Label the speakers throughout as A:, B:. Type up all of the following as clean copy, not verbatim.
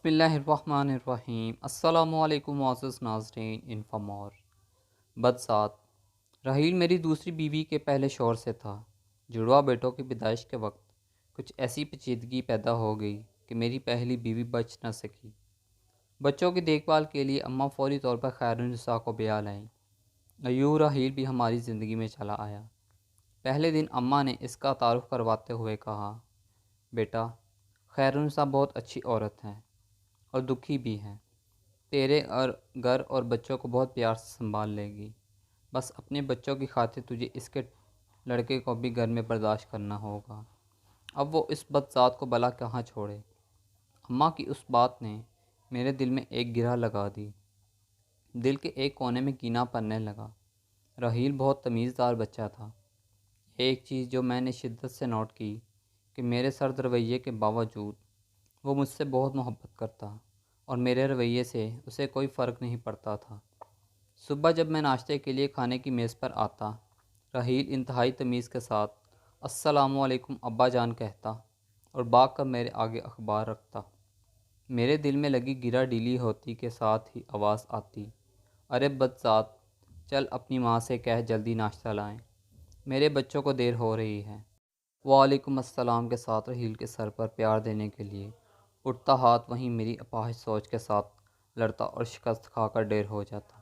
A: بسم اللہ الرحمن الرحیم۔ السلام علیکم معزز ناظرین۔ انفامور بدسات رحیل میری دوسری بیوی کے پہلے شوہر سے تھا۔ جڑواں بیٹوں کی پیدائش کے وقت کچھ ایسی پیچیدگی پیدا ہو گئی کہ میری پہلی بیوی بچ نہ سکی۔ بچوں کی دیکھ بھال کے لیے اماں فوری طور پر خیرالنساء کو بیا لائیں۔ ایوں رحیل بھی ہماری زندگی میں چلا آیا۔ پہلے دن اماں نے اس کا تعارف کرواتے ہوئے کہا، بیٹا، خیرالنساء بہت اچھی عورت ہے اور دکھی بھی ہے۔ تیرے اور گھر اور بچوں کو بہت پیار سے سنبھال لے گی۔ بس اپنے بچوں کی خاطر تجھے اس کے لڑکے کو بھی گھر میں برداشت کرنا ہوگا۔ اب وہ اس بدذات کو بلا کہاں چھوڑے۔ اماں کی اس بات نے میرے دل میں ایک گرہ لگا دی۔ دل کے ایک کونے میں کینہ پڑنے لگا۔ رحیل بہت تمیزدار بچہ تھا۔ ایک چیز جو میں نے شدت سے نوٹ کی کہ میرے سرد رویے کے باوجود وہ مجھ سے بہت محبت کرتا اور میرے رویے سے اسے کوئی فرق نہیں پڑتا تھا۔ صبح جب میں ناشتے کے لیے کھانے کی میز پر آتا، رحیل انتہائی تمیز کے ساتھ السلام علیکم ابا جان کہتا اور بھاگ کر میرے آگے اخبار رکھتا۔ میرے دل میں لگی گرہ ڈھیلی ہوتی کے ساتھ ہی آواز آتی، ارے بدذات، چل اپنی ماں سے کہہ جلدی ناشتہ لائیں، میرے بچوں کو دیر ہو رہی ہے۔ وعلیکم السلام کے ساتھ رحیل کے سر پر پیار دینے کے لیے اٹھتا ہاتھ وہیں میری اپاہج سوچ کے ساتھ لڑتا اور شکست کھا کر ڈیر ہو جاتا۔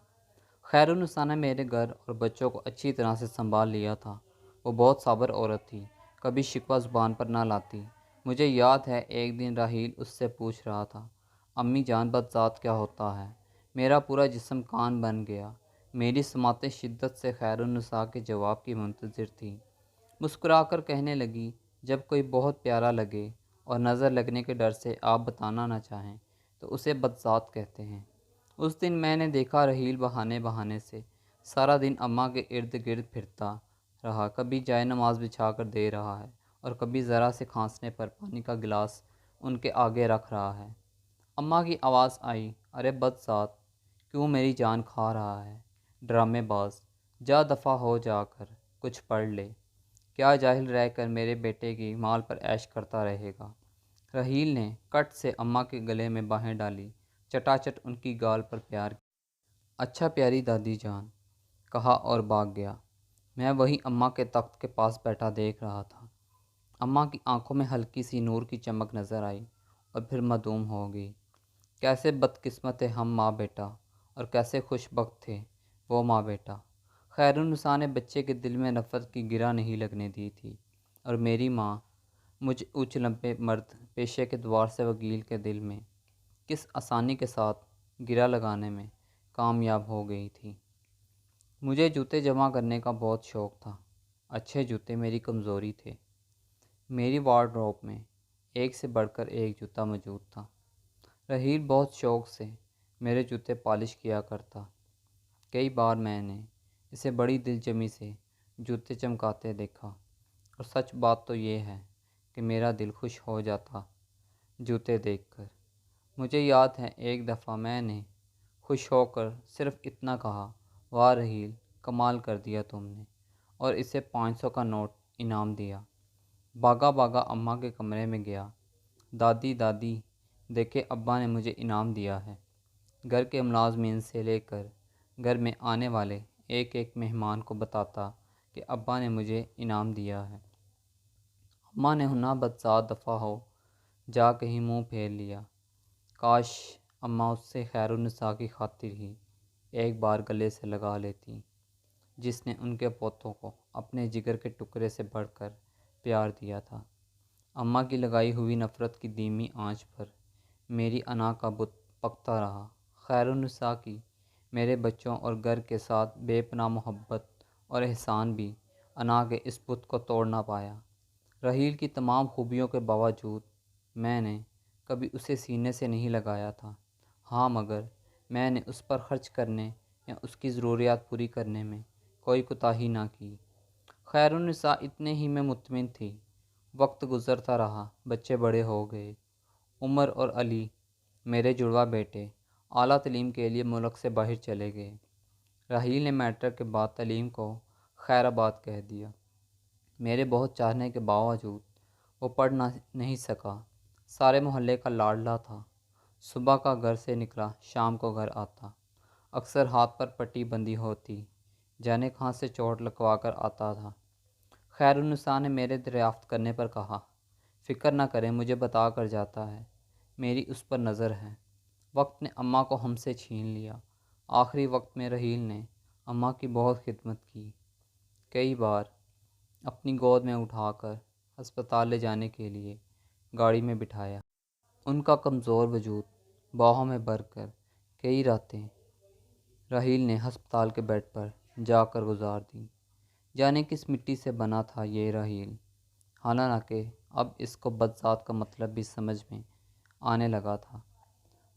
A: خیرالنساء نے میرے گھر اور بچوں کو اچھی طرح سے سنبھال لیا تھا۔ وہ بہت صابر عورت تھی، کبھی شکوہ زبان پر نہ لاتی۔ مجھے یاد ہے ایک دن راحیل اس سے پوچھ رہا تھا، امی جان بدذات کیا ہوتا ہے؟ میرا پورا جسم کان بن گیا۔ میری سماعتیں شدت سے خیرالنساء کے جواب کی منتظر تھیں۔ مسکرا کر کہنے لگی، جب کوئی بہت پیارا لگے اور نظر لگنے کے ڈر سے آپ بتانا نہ چاہیں تو اسے بدذات کہتے ہیں۔ اس دن میں نے دیکھا رحیل بہانے بہانے سے سارا دن اماں کے ارد گرد پھرتا رہا، کبھی جائے نماز بچھا کر دے رہا ہے اور کبھی ذرا سے کھانسنے پر پانی کا گلاس ان کے آگے رکھ رہا ہے۔ اماں کی آواز آئی، ارے بدذات، کیوں میری جان کھا رہا ہے؟ ڈرامے باز، جا دفع ہو جا کر کچھ پڑھ لے۔ کیا جاہل رہ کر میرے بیٹے کی مال پر عیش کرتا رہے گا؟ رحیل نے کٹ سے اماں کے گلے میں باہیں ڈالی، چٹا چٹ ان کی گال پر پیار کیا۔ اچھا پیاری دادی جان، کہا اور بھاگ گیا۔ میں وہی اماں کے تخت کے پاس بیٹھا دیکھ رہا تھا۔ اماں کی آنکھوں میں ہلکی سی نور کی چمک نظر آئی اور پھر معدوم ہو گئی۔ کیسے بدقسمت تھے ہم ماں بیٹا، اور کیسے خوش بخت تھے وہ ماں بیٹا۔ خیرالنساء نے بچے کے دل میں نفرت کی گرہ نہیں لگنے دی تھی، اور میری ماں مجھ اونچ لمبے مرد پیشے کے دوار سے وکیل کے دل میں کس آسانی کے ساتھ گرہ لگانے میں کامیاب ہو گئی تھی۔ مجھے جوتے جمع کرنے کا بہت شوق تھا۔ اچھے جوتے میری کمزوری تھے۔ میری وارڈروب میں ایک سے بڑھ کر ایک جوتا موجود تھا۔ رحیل بہت شوق سے میرے جوتے پالش کیا کرتا۔ کئی بار میں نے اسے بڑی دلجمی سے جوتے چمکاتے دیکھا، اور سچ بات تو یہ ہے کہ میرا دل خوش ہو جاتا جوتے دیکھ کر۔ مجھے یاد ہے ایک دفعہ میں نے خوش ہو کر صرف اتنا کہا، واہ رحیل، کمال کر دیا تم نے، اور اسے 500 کا نوٹ انعام دیا۔ بھاگا بھاگا اماں کے کمرے میں گیا، دادی دادی دیکھے ابا نے مجھے انعام دیا ہے۔ گھر کے ملازمین سے لے کر گھر میں آنے والے ایک ایک مہمان کو بتاتا کہ ابا نے مجھے انعام دیا ہے۔ اماں نے نہ بدذات دفع ہو جا کہیں منہ پھیر لیا۔ کاش اماں اس سے خیرالنساء کی خاطر ہی ایک بار گلے سے لگا لیتی، جس نے ان کے پوتوں کو اپنے جگر کے ٹکڑے سے بڑھ کر پیار دیا تھا۔ اماں کی لگائی ہوئی نفرت کی دھیمی آنچ پر میری انا کا بت پکتا رہا۔ خیرالنساء کی میرے بچوں اور گھر کے ساتھ بے پناہ محبت اور احسان بھی انا کے اس بت کو توڑ نہ پایا۔ رحیل کی تمام خوبیوں کے باوجود میں نے کبھی اسے سینے سے نہیں لگایا تھا۔ ہاں، مگر میں نے اس پر خرچ کرنے یا اس کی ضروریات پوری کرنے میں کوئی کوتاہی نہ کی۔ خیرالنساء اتنے ہی میں مطمئن تھی۔ وقت گزرتا رہا، بچے بڑے ہو گئے۔ عمر اور علی، میرے جڑواں بیٹے، اعلیٰ تعلیم کے لیے ملک سے باہر چلے گئے۔ رحیل نے میٹرک کے بعد تعلیم کو خیر آباد کہہ دیا۔ میرے بہت چاہنے کے باوجود وہ پڑھ نہیں سکا۔ سارے محلے کا لاڈلا تھا۔ صبح کا گھر سے نکلا، شام کو گھر آتا، اکثر ہاتھ پر پٹی بندھی ہوتی، جانے کہاں سے چوٹ لگوا کر آتا تھا۔ خیر النساء نے میرے دریافت کرنے پر کہا، فکر نہ کریں، مجھے بتا کر جاتا ہے، میری اس پر نظر ہے۔ وقت نے اماں کو ہم سے چھین لیا۔ آخری وقت میں رحیل نے اماں کی بہت خدمت کی، کئی بار اپنی گود میں اٹھا کر ہسپتال لے جانے کے لیے گاڑی میں بٹھایا۔ ان کا کمزور وجود باہوں میں بھر کر کئی راتیں رحیل نے ہسپتال کے بیڈ پر جا کر گزار دیں۔ جانے کس مٹی سے بنا تھا یہ رحیل، حالانکہ اب اس کو بدذات کا مطلب بھی سمجھ میں آنے لگا تھا۔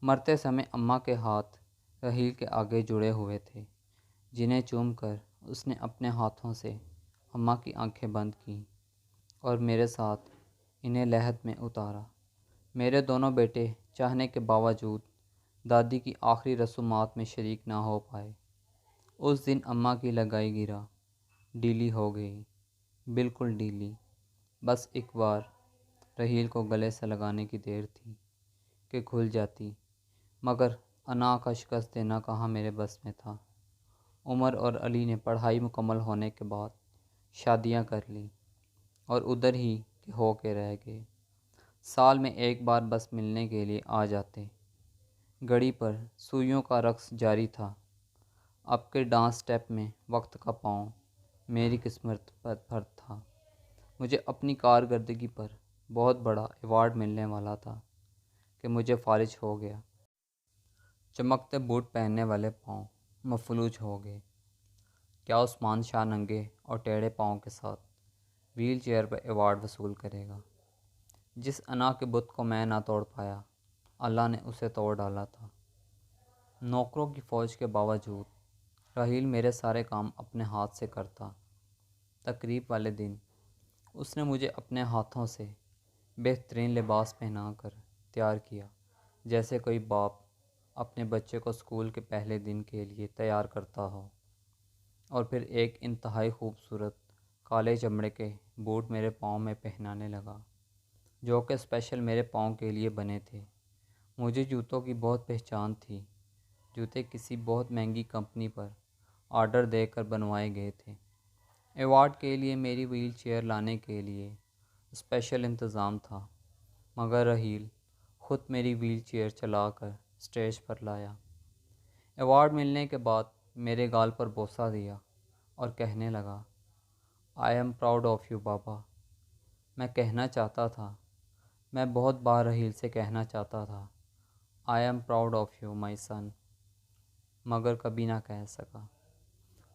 A: مرتے سمے اماں کے ہاتھ رحیل کے آگے جڑے ہوئے تھے، جنہیں چوم کر اس نے اپنے ہاتھوں سے اماں کی آنکھیں بند کیں اور میرے ساتھ انہیں لحد میں اتارا۔ میرے دونوں بیٹے چاہنے کے باوجود دادی کی آخری رسومات میں شریک نہ ہو پائے۔ اس دن اماں کی لگائی گرا ڈھیلی ہو گئی، بالکل ڈھیلی، بس ایک بار رحیل کو گلے سے لگانے کی دیر تھی کہ کھل جاتی، مگر انا کا شکست دینا کہاں میرے بس میں تھا۔ عمر اور علی نے پڑھائی مکمل ہونے کے بعد شادیاں کر لیں اور ادھر ہی کے ہو کے رہ گئے۔ سال میں ایک بار بس ملنے کے لیے آ جاتے۔ گھڑی پر سوئیوں کا رقص جاری تھا۔ اب کے ڈانس سٹیپ میں وقت کا پاؤں میری قسمت پر تھا۔ مجھے اپنی کارکردگی پر بہت بڑا ایوارڈ ملنے والا تھا کہ مجھے فالج ہو گیا۔ چمکتے بوٹ پہننے والے پاؤں مفلوج ہو گئے۔ کیا عثمان شاہ ننگے اور ٹیڑھے پاؤں کے ساتھ ویل چیئر پر ایوارڈ وصول کرے گا؟ جس انا کے بت کو میں نہ توڑ پایا، اللہ نے اسے توڑ ڈالا تھا۔ نوکروں کی فوج کے باوجود رحیل میرے سارے کام اپنے ہاتھ سے کرتا۔ تقریب والے دن اس نے مجھے اپنے ہاتھوں سے بہترین لباس پہنا کر تیار کیا، جیسے کوئی باپ اپنے بچے کو اسکول کے پہلے دن کے لیے تیار کرتا ہو۔ اور پھر ایک انتہائی خوبصورت کالے چمڑے کے بوٹ میرے پاؤں میں پہنانے لگا، جو کہ اسپیشل میرے پاؤں کے لیے بنے تھے۔ مجھے جوتوں کی بہت پہچان تھی۔ جوتے کسی بہت مہنگی کمپنی پر آرڈر دے کر بنوائے گئے تھے۔ ایوارڈ کے لیے میری ویل چیئر لانے کے لیے اسپیشل انتظام تھا، مگر رحیل خود میری ویل چیئر چلا کر اسٹیج پر لایا۔ ایوارڈ ملنے کے بعد میرے گال پر بوسہ دیا اور کہنے لگا، آئی ایم پراؤڈ آف یو بابا۔ میں کہنا چاہتا تھا، میں بہت بار رحیل سے کہنا چاہتا تھا، I am proud of you my son, مگر کبھی نہ کہہ سکا۔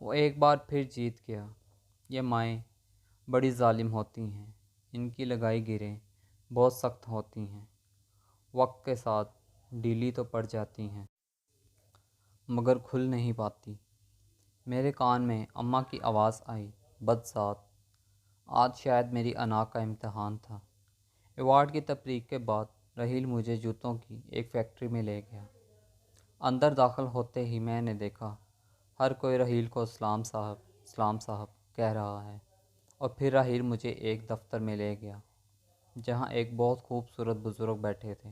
A: وہ ایک بار پھر جیت گیا۔ یہ مائیں بڑی ظالم ہوتی ہیں، ان کی لگائی گیریں بہت سخت ہوتی ہیں، وقت کے ساتھ ڈھیلی تو پڑ جاتی ہیں مگر کھل نہیں پاتی۔ میرے کان میں اماں کی آواز آئی، بدذات، آج شاید میری انا کا امتحان تھا۔ ایوارڈ کی تقریب کے بعد رحیل مجھے جوتوں کی ایک فیکٹری میں لے گیا۔ اندر داخل ہوتے ہی میں نے دیکھا ہر کوئی رحیل کو سلام صاحب، سلام صاحب کہہ رہا ہے، اور پھر رحیل مجھے ایک دفتر میں لے گیا جہاں ایک بہت خوبصورت بزرگ بیٹھے تھے۔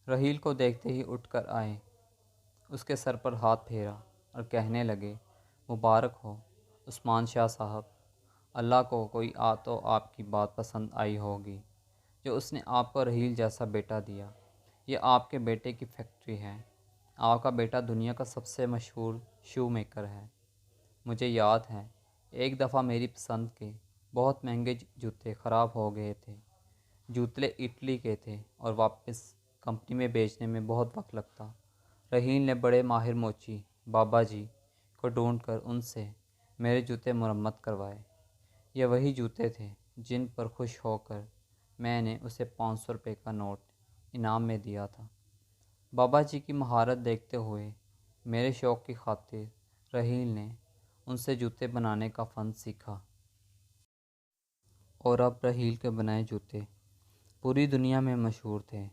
A: رحیل کو دیکھتے ہی اٹھ کر آئے، اس کے سر پر ہاتھ پھیرا اور کہنے لگے، مبارک ہو عثمان شاہ صاحب، اللہ کو کوئی تو آپ کی بات پسند آئی ہوگی جو اس نے آپ کو رحیل جیسا بیٹا دیا۔ یہ آپ کے بیٹے کی فیکٹری ہے۔ آپ کا بیٹا دنیا کا سب سے مشہور شو میکر ہے۔ مجھے یاد ہے ایک دفعہ میری پسند کے بہت مہنگے جوتے خراب ہو گئے تھے۔ جوتے اٹلی کے تھے اور واپس کمپنی میں بیچنے میں بہت وقت لگتا۔ رحیل نے بڑے ماہر موچی بابا جی کو ڈھونڈ کر ان سے میرے جوتے مرمت کروائے۔ یہ وہی جوتے تھے جن پر خوش ہو کر میں نے اسے 500 روپے کا نوٹ انعام میں دیا تھا۔ بابا جی کی مہارت دیکھتے ہوئے میرے شوق کی خاطر رحیل نے ان سے جوتے بنانے کا فن سیکھا، اور اب رحیل کے بنائے جوتے پوری دنیا میں مشہور تھے۔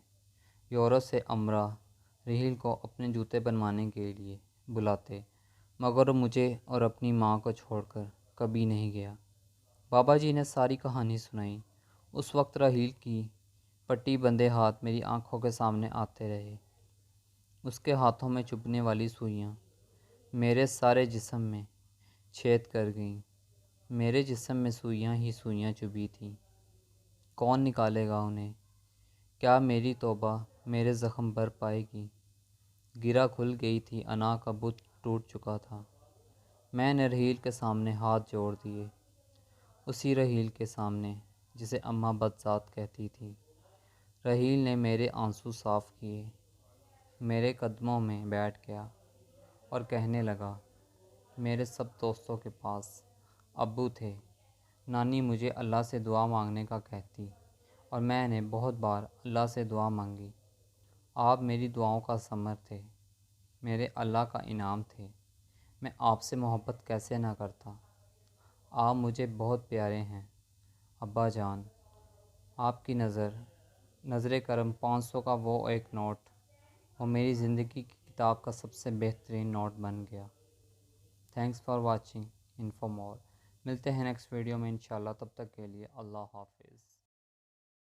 A: یورپ سے امراء رحیل کو اپنے جوتے بنوانے کے لیے بلاتے، مگر وہ مجھے اور اپنی ماں کو چھوڑ کر کبھی نہیں گیا۔ بابا جی نے ساری کہانی سنائی۔ اس وقت رحیل کی پٹی بندھے ہاتھ میری آنکھوں کے سامنے آتے رہے۔ اس کے ہاتھوں میں چبھنے والی سوئیاں میرے سارے جسم میں چھید کر گئیں۔ میرے جسم میں سوئیاں ہی سوئیاں چبھی تھیں۔ کون نکالے گا انہیں؟ کیا میری توبہ میرے زخم بھر پائے گی؟ گرہ کھل گئی تھی، انا کا بت ٹوٹ چکا تھا۔ میں نے رحیل کے سامنے ہاتھ جوڑ دیے، اسی رحیل کے سامنے جسے اماں بدذات کہتی تھی۔ رحیل نے میرے آنسو صاف کیے، میرے قدموں میں بیٹھ گیا اور کہنے لگا، میرے سب دوستوں کے پاس ابو تھے۔ نانی مجھے اللہ سے دعا مانگنے کا کہتی اور میں نے بہت بار اللہ سے دعا مانگی۔ آپ میری دعاؤں کا ثمر تھے، میرے اللہ کا انعام تھے۔ میں آپ سے محبت کیسے نہ کرتا؟ آپ مجھے بہت پیارے ہیں ابا جان۔ آپ کی نظر کرم 500 کا وہ ایک نوٹ، وہ میری زندگی کی کتاب کا سب سے بہترین نوٹ بن گیا۔ تھینکس فار واچنگ انفو مور۔ ملتے ہیں نیکسٹ ویڈیو میں انشاءاللہ، تب تک کے لیے اللہ حافظ۔